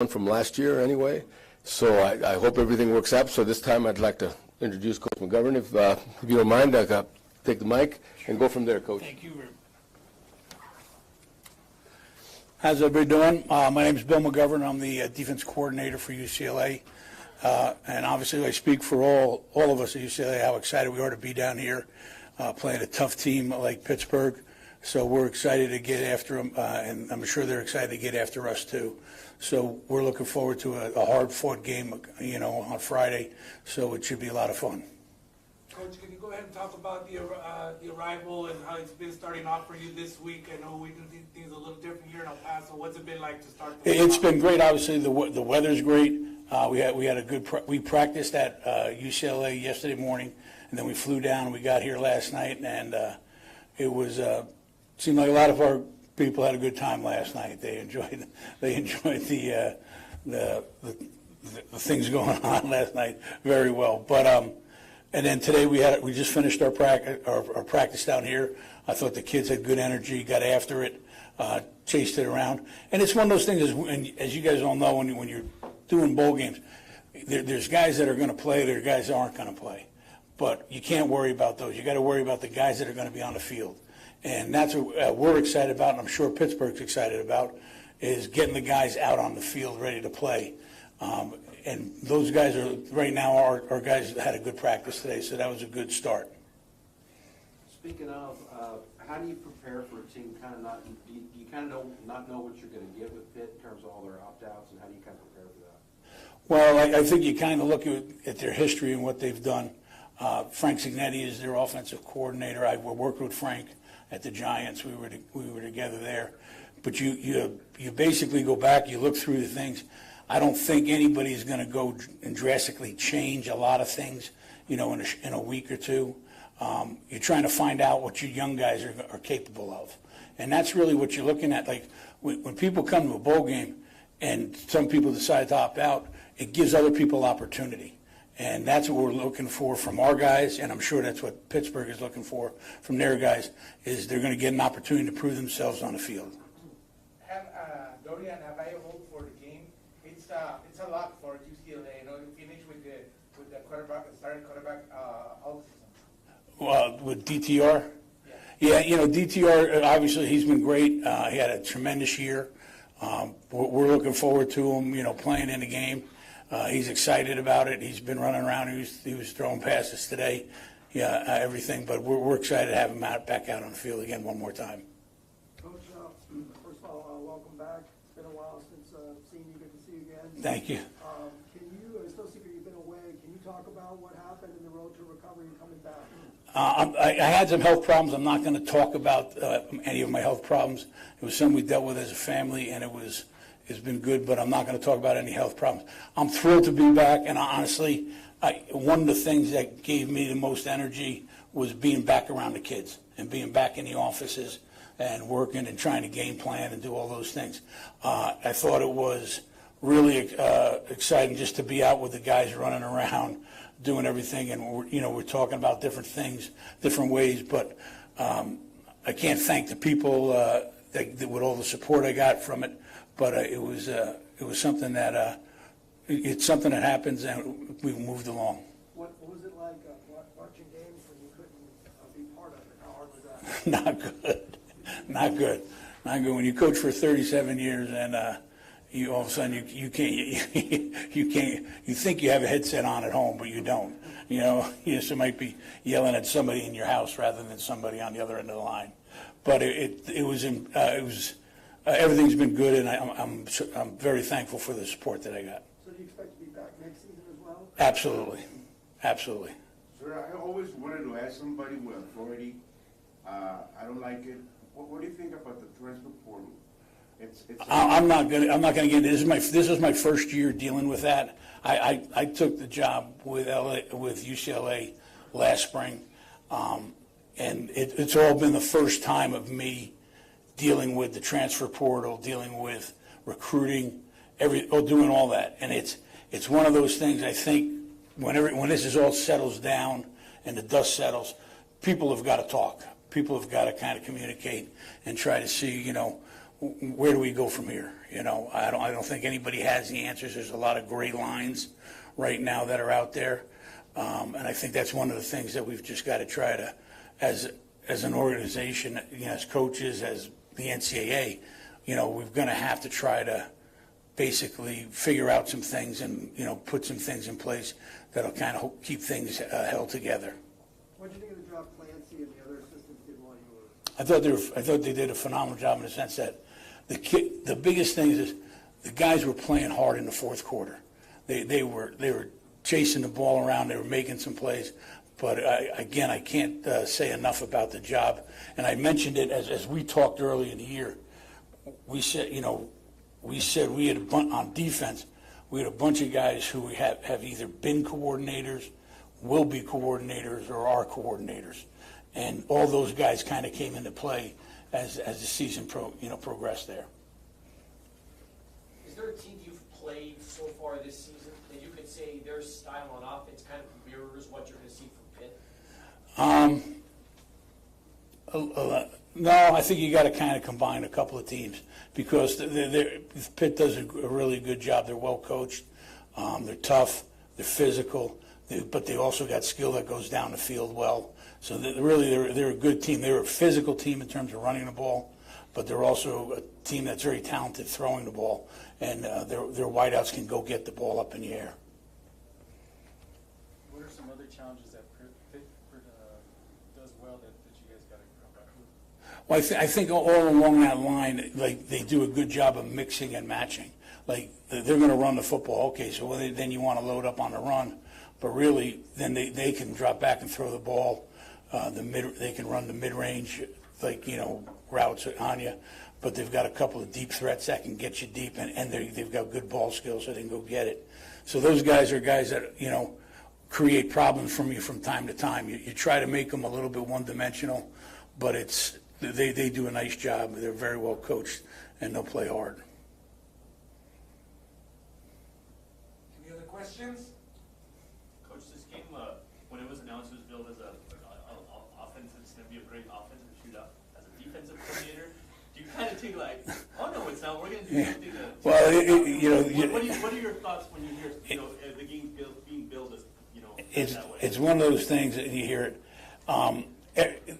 from last year anyway. So I hope everything works out. So this time I'd like to introduce Coach McGovern. If you don't mind, I'll take the mic and go from there, Coach. Thank you. How's everybody doing? My name is Bill McGovern. I'm the defense coordinator for UCLA. And obviously I speak for all of us at UCLA how excited we are to be down here playing a tough team like Pittsburgh. So we're excited to get after them, and I'm sure they're excited to get after us too. So we're looking forward to a hard-fought game, on Friday. So it should be a lot of fun. Coach, can you go ahead and talk about the arrival and how it's been starting off for you this week? I know we can see things a little different here in El Paso. What's it been like to start the week? It's been great. Obviously, the weather's great. We had a good. We practiced at UCLA yesterday morning, and then we flew down. And we got here last night, and it was seemed like a lot of our people had a good time last night. They enjoyed the things going on last night very well. But and then today we just finished our practice down here. I thought the kids had good energy, got after it, chased it around. And it's one of those things, as you guys all know, when you're doing bowl games, there's guys that are going to play, there are guys that aren't going to play. But you can't worry about those. You got to worry about the guys that are going to be on the field. And that's what we're excited about, and I'm sure Pittsburgh's excited about, is getting the guys out on the field ready to play. And those guys are, right now, our guys had a good practice today, so that was a good start. Speaking of, how do you prepare for a team do you kind of not know what you're going to get with Pitt in terms of all their opt-outs, and how do you kind of prepare for that? Well, I think you kind of look at their history and what they've done. Frank Signetti is their offensive coordinator. I worked with Frank at the Giants. We were together there. But you basically go back, you look through the things. I don't think anybody's going to go and drastically change a lot of things, in a week or two. You're trying to find out what your young guys are capable of. And that's really what you're looking at. Like when people come to a bowl game and some people decide to opt out, it gives other people opportunity. And that's what we're looking for from our guys, and I'm sure that's what Pittsburgh is looking for from their guys, is they're going to get an opportunity to prove themselves on the field. Dorian available for the game. It's a lot for UCLA. You finish with the quarterback, starting quarterback all season. With DTR? Yeah, DTR, obviously he's been great. He had a tremendous year. We're looking forward to him, playing in the game. He's excited about it. He's been running around. He was throwing passes today, everything. But we're excited to have him back out on the field again one more time. Coach, first of all, welcome back. It's been a while since seeing you. Good to see you again. Thank you. Can you, it's no secret you've been away. Can you talk about what happened in the road to recovery and coming back? I had some health problems. I'm not going to talk about any of my health problems. It was something we dealt with as a family, and it's been good, but I'm not going to talk about any health problems. I'm thrilled to be back, and honestly, one of the things that gave me the most energy was being back around the kids and being back in the offices and working and trying to game plan and do all those things. I thought it was really exciting just to be out with the guys running around, doing everything, and we're talking about different things, different ways, but I can't thank the people with all the support I got from it. But it was something that it's something that happens, and we moved along. What was it like watching games when you couldn't be part of it? How hard was that? Not good. When you coach for 37 years and you all of a sudden you can't you think you have a headset on at home, but you don't. You just might be yelling at somebody in your house rather than somebody on the other end of the line. But it was. Everything's been good, and I'm very thankful for the support that I got. So do you expect to be back next season as well? Absolutely. Sir, I always wanted to ask somebody with authority. I don't like it. What do you think about the transfer portal? I'm not gonna get into this. This is my first year dealing with that. I took the job with UCLA last spring, and it's all been the first time of me dealing with the transfer portal, dealing with recruiting, doing all that. And it's one of those things, I think, when this is all settles down and the dust settles, people have got to talk. People have got to kind of communicate and try to see, where do we go from here? I don't think anybody has the answers. There's a lot of gray lines right now that are out there. And I think that's one of the things that we've just got to try to, as an organization, as coaches, as the NCAA, we're going to have to try to basically figure out some things and, put some things in place that'll kind of keep things held together. What do you think of the job Clancy and the other assistants did while you were? I thought they did a phenomenal job in the sense that the biggest thing is the guys were playing hard in the fourth quarter. They were chasing the ball around. They were making some plays. But I can't say enough about the job. And I mentioned it as we talked early in the year. We said, we had on defense, we had a bunch of guys who have either been coordinators, will be coordinators, or are coordinators. And all those guys kind of came into play as the season progressed there. Is there a team you've played so far this season that you could say their style on offense kind of mirrors what you're going to see from Pitt? No, I think you got to kind of combine a couple of teams because Pitt does a really good job. They're well coached, they're tough, they're physical, but they also got skill that goes down the field well. So they're a good team. They're a physical team in terms of running the ball, but they're also a team that's very talented throwing the ball, and their wideouts can go get the ball up in the air. What are some other challenges that Pitt does well that you guys got to come back with? Well, I think all along that line, like they do a good job of mixing and matching. Like they're going to run the football, okay, so then you want to load up on the run, but really then they can drop back and throw the ball. They can run the mid-range, routes on you, but they've got a couple of deep threats that can get you deep, and they've got good ball skills, so they can go get it. So those guys are guys that create problems from you from time to time. You try to make them a little bit one-dimensional, but they do a nice job. They're very well coached, and they'll play hard. Any other questions? Coach, this game, when it was announced, it was billed as a offense. It's going to be a great offensive shootout. As a defensive coordinator, do you kind of think like, oh no, it's not. We're going to do something to. Well, what are your thoughts when you hear the game being billed as that way? It's one of those things that you hear it.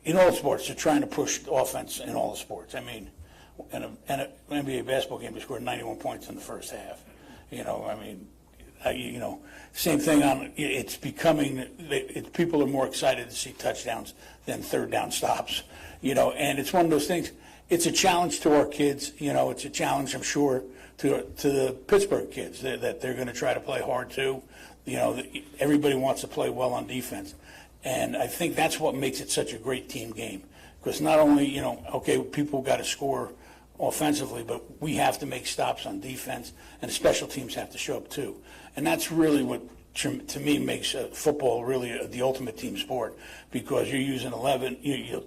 In all sports, they're trying to push offense in all the sports. I mean, in an NBA basketball game, they scored 91 points in the first half. Same thing on. It's becoming. People are more excited to see touchdowns than third down stops. And it's one of those things. It's a challenge to our kids. It's a challenge, I'm sure, to the Pittsburgh kids that they're going to try to play hard too. Everybody wants to play well on defense. And I think that's what makes it such a great team game. Because not only, people got to score offensively, but we have to make stops on defense, and the special teams have to show up too. And that's really what, to me, makes football really the ultimate team sport, because you're using 11,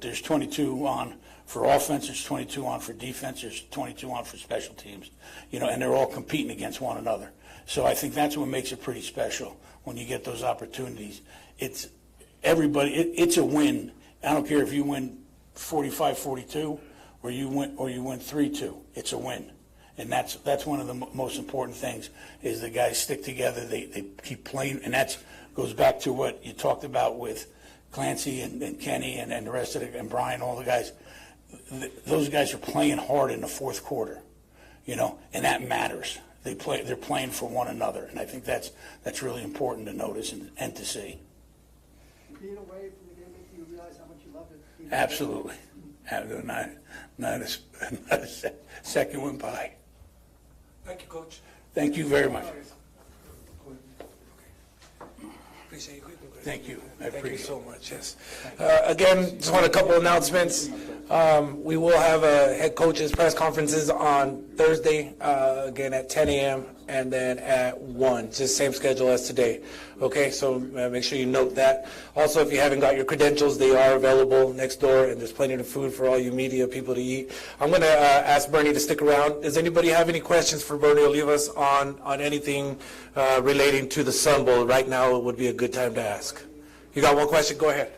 there's 22 on for offense, there's 22 on for defense, there's 22 on for special teams, and they're all competing against one another. So I think that's what makes it pretty special when you get those opportunities. It's a win. I don't care if you win 45-42 or you win 3-2. It's a win, and that's one of the most important things. Is the guys stick together. They keep playing, and that goes back to what you talked about with Clancy and Kenny and the rest of and Brian, all the guys. Those guys are playing hard in the fourth quarter, and that matters. They're playing for one another, and I think that's really important to notice and to see. Being away from the game makes you realize how much you loved it. Absolutely. Not a second went by. Thank you, Coach. Thank you very much. Appreciate you. Thank you. I Thank you appreciate so it. much, yes. Again, just want a couple announcements. We will have a head coaches press conferences on Thursday, again at 10 a.m. and then at 1, just same schedule as today. Okay, so make sure you note that. Also, if you haven't got your credentials, they are available next door, and there's plenty of food for all you media people to eat. I'm going to ask Bernie to stick around. Does anybody have any questions for Bernie Olivas on anything relating to the Sun Bowl? Right now, it would be a good time to ask. You got one question? Go ahead.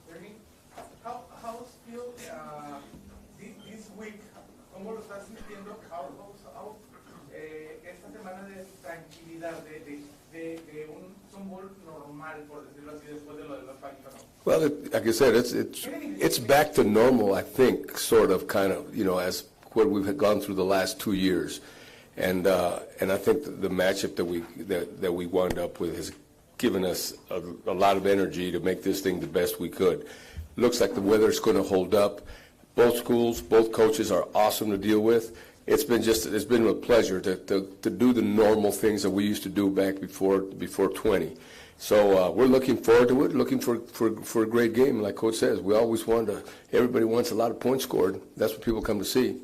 Bernie, how's Phil normal, por decirlo así, después de lo de los países, ¿no? Well, like I said, it's back to normal, I think, sort of, kind of, as what we've gone through the last 2 years. And I think the matchup that we wound up with has given us a lot of energy to make this thing the best we could. Looks like the weather's going to hold up. Both schools, both coaches are awesome to deal with. It's been a pleasure to do the normal things that we used to do back before 20. So we're looking forward to it, looking for a great game. Like Coach says, we always everybody wants a lot of points scored. That's what people come to see.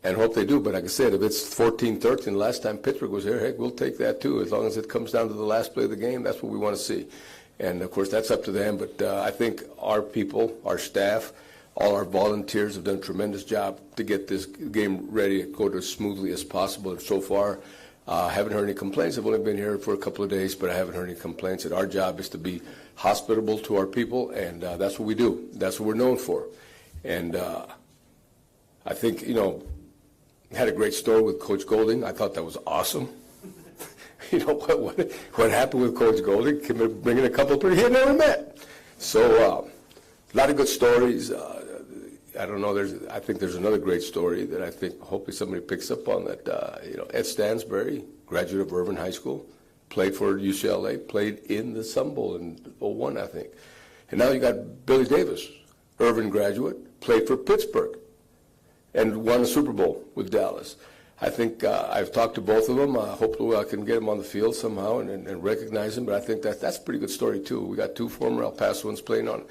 And hope they do. But like I said, if it's 14-13, last time Pittsburgh was here, heck, we'll take that too. As long as it comes down to the last play of the game, that's what we want to see. And, of course, that's up to them. But I think our people, our staff, all our volunteers have done a tremendous job to get this game ready to go as smoothly as possible. And so far, I haven't heard any complaints. I've only been here for a couple of days, but I haven't heard any complaints. And our job is to be hospitable to our people, and that's what we do. That's what we're known for. And I think, had a great story with Coach Golding. I thought that was awesome. What happened with Coach Golding? Bringing a couple of people he had never met. So a lot of good stories. I don't know. I think there's another great story that I think hopefully somebody picks up on. That Ed Stansberry, graduate of Irvine High School, played for UCLA, played in the Sun Bowl in 2001, I think. And now you got Billy Davis, Irvine graduate, played for Pittsburgh, and won a Super Bowl with Dallas. I think I've talked to both of them. Hopefully I can get them on the field somehow and recognize them. But I think that's a pretty good story too. We got two former El Pasoans playing on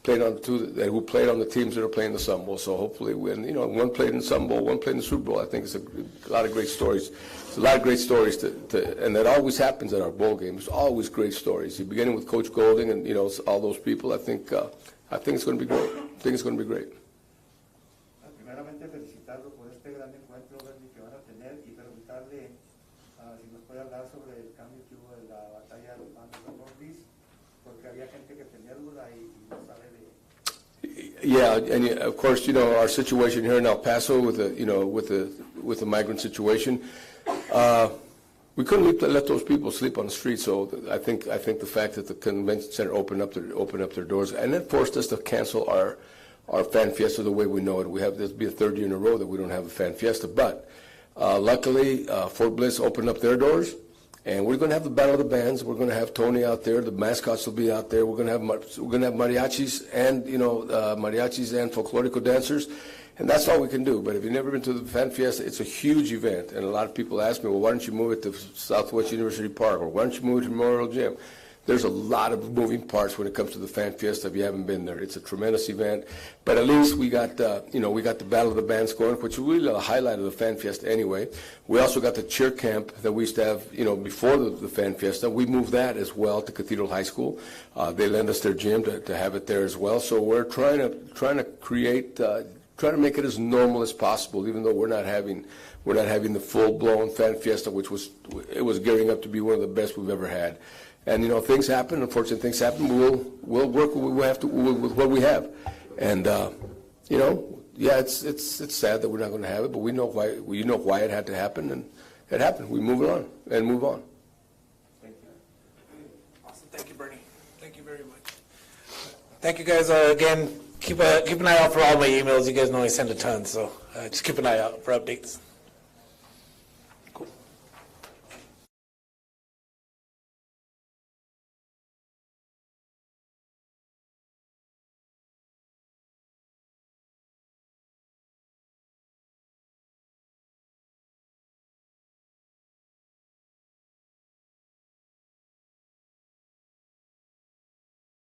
who played on the teams that are playing the Sun Bowl. So hopefully, one played in the Sun Bowl, one played in the Super Bowl. I think it's a lot of great stories. It's a lot of great stories and that always happens at our bowl games. There's always great stories. Beginning with Coach Golding and all those people. I think it's going to be great. I think it's going to be great. Primeramente felicitarlo por este gran encuentro que van a tener y preguntarle si nos puede hablar sobre el cambio que hubo de la batalla de los bandos de Morris, porque había gente que tenía duda y no sabe de. Yeah, and of course, our situation here in El Paso with the migrant situation, we couldn't let those people sleep on the street. So I think the fact that the convention center opened up their doors, and it forced us to cancel our fan fiesta the way we know it. This will be the third year in a row that we don't have a fan fiesta. But luckily, Fort Bliss opened up their doors, and we're going to have the Battle of the Bands. We're going to have Tony out there. The mascots will be out there. We're going to have mariachis and folklorico dancers, and that's all we can do. But if you've never been to the fan fiesta, it's a huge event, and a lot of people ask me, well, why don't you move it to Southwest University Park, or why don't you move it to Memorial Gym? There's a lot of moving parts when it comes to the fan fiesta if you haven't been there. It's a tremendous event, but at least we got the Battle of the Bands going, which is really the highlight of the fan fiesta anyway. We also got the cheer camp that we used to have, before the fan fiesta. We moved that as well to Cathedral High School. They lend us their gym to have it there as well. So we're trying to make it as normal as possible, even though we're not having the full-blown fan fiesta, which was gearing up to be one of the best we've ever had. And things happen. Unfortunately, things happen. We'll work with what we have. And it's sad that we're not going to have it, but we know why. We know why it had to happen, and it happened. We move on and move on. Thank you. Awesome. Thank you, Bernie. Thank you very much. Thank you, guys. Again, keep an eye out for all my emails. You guys know I send a ton, so just keep an eye out for updates.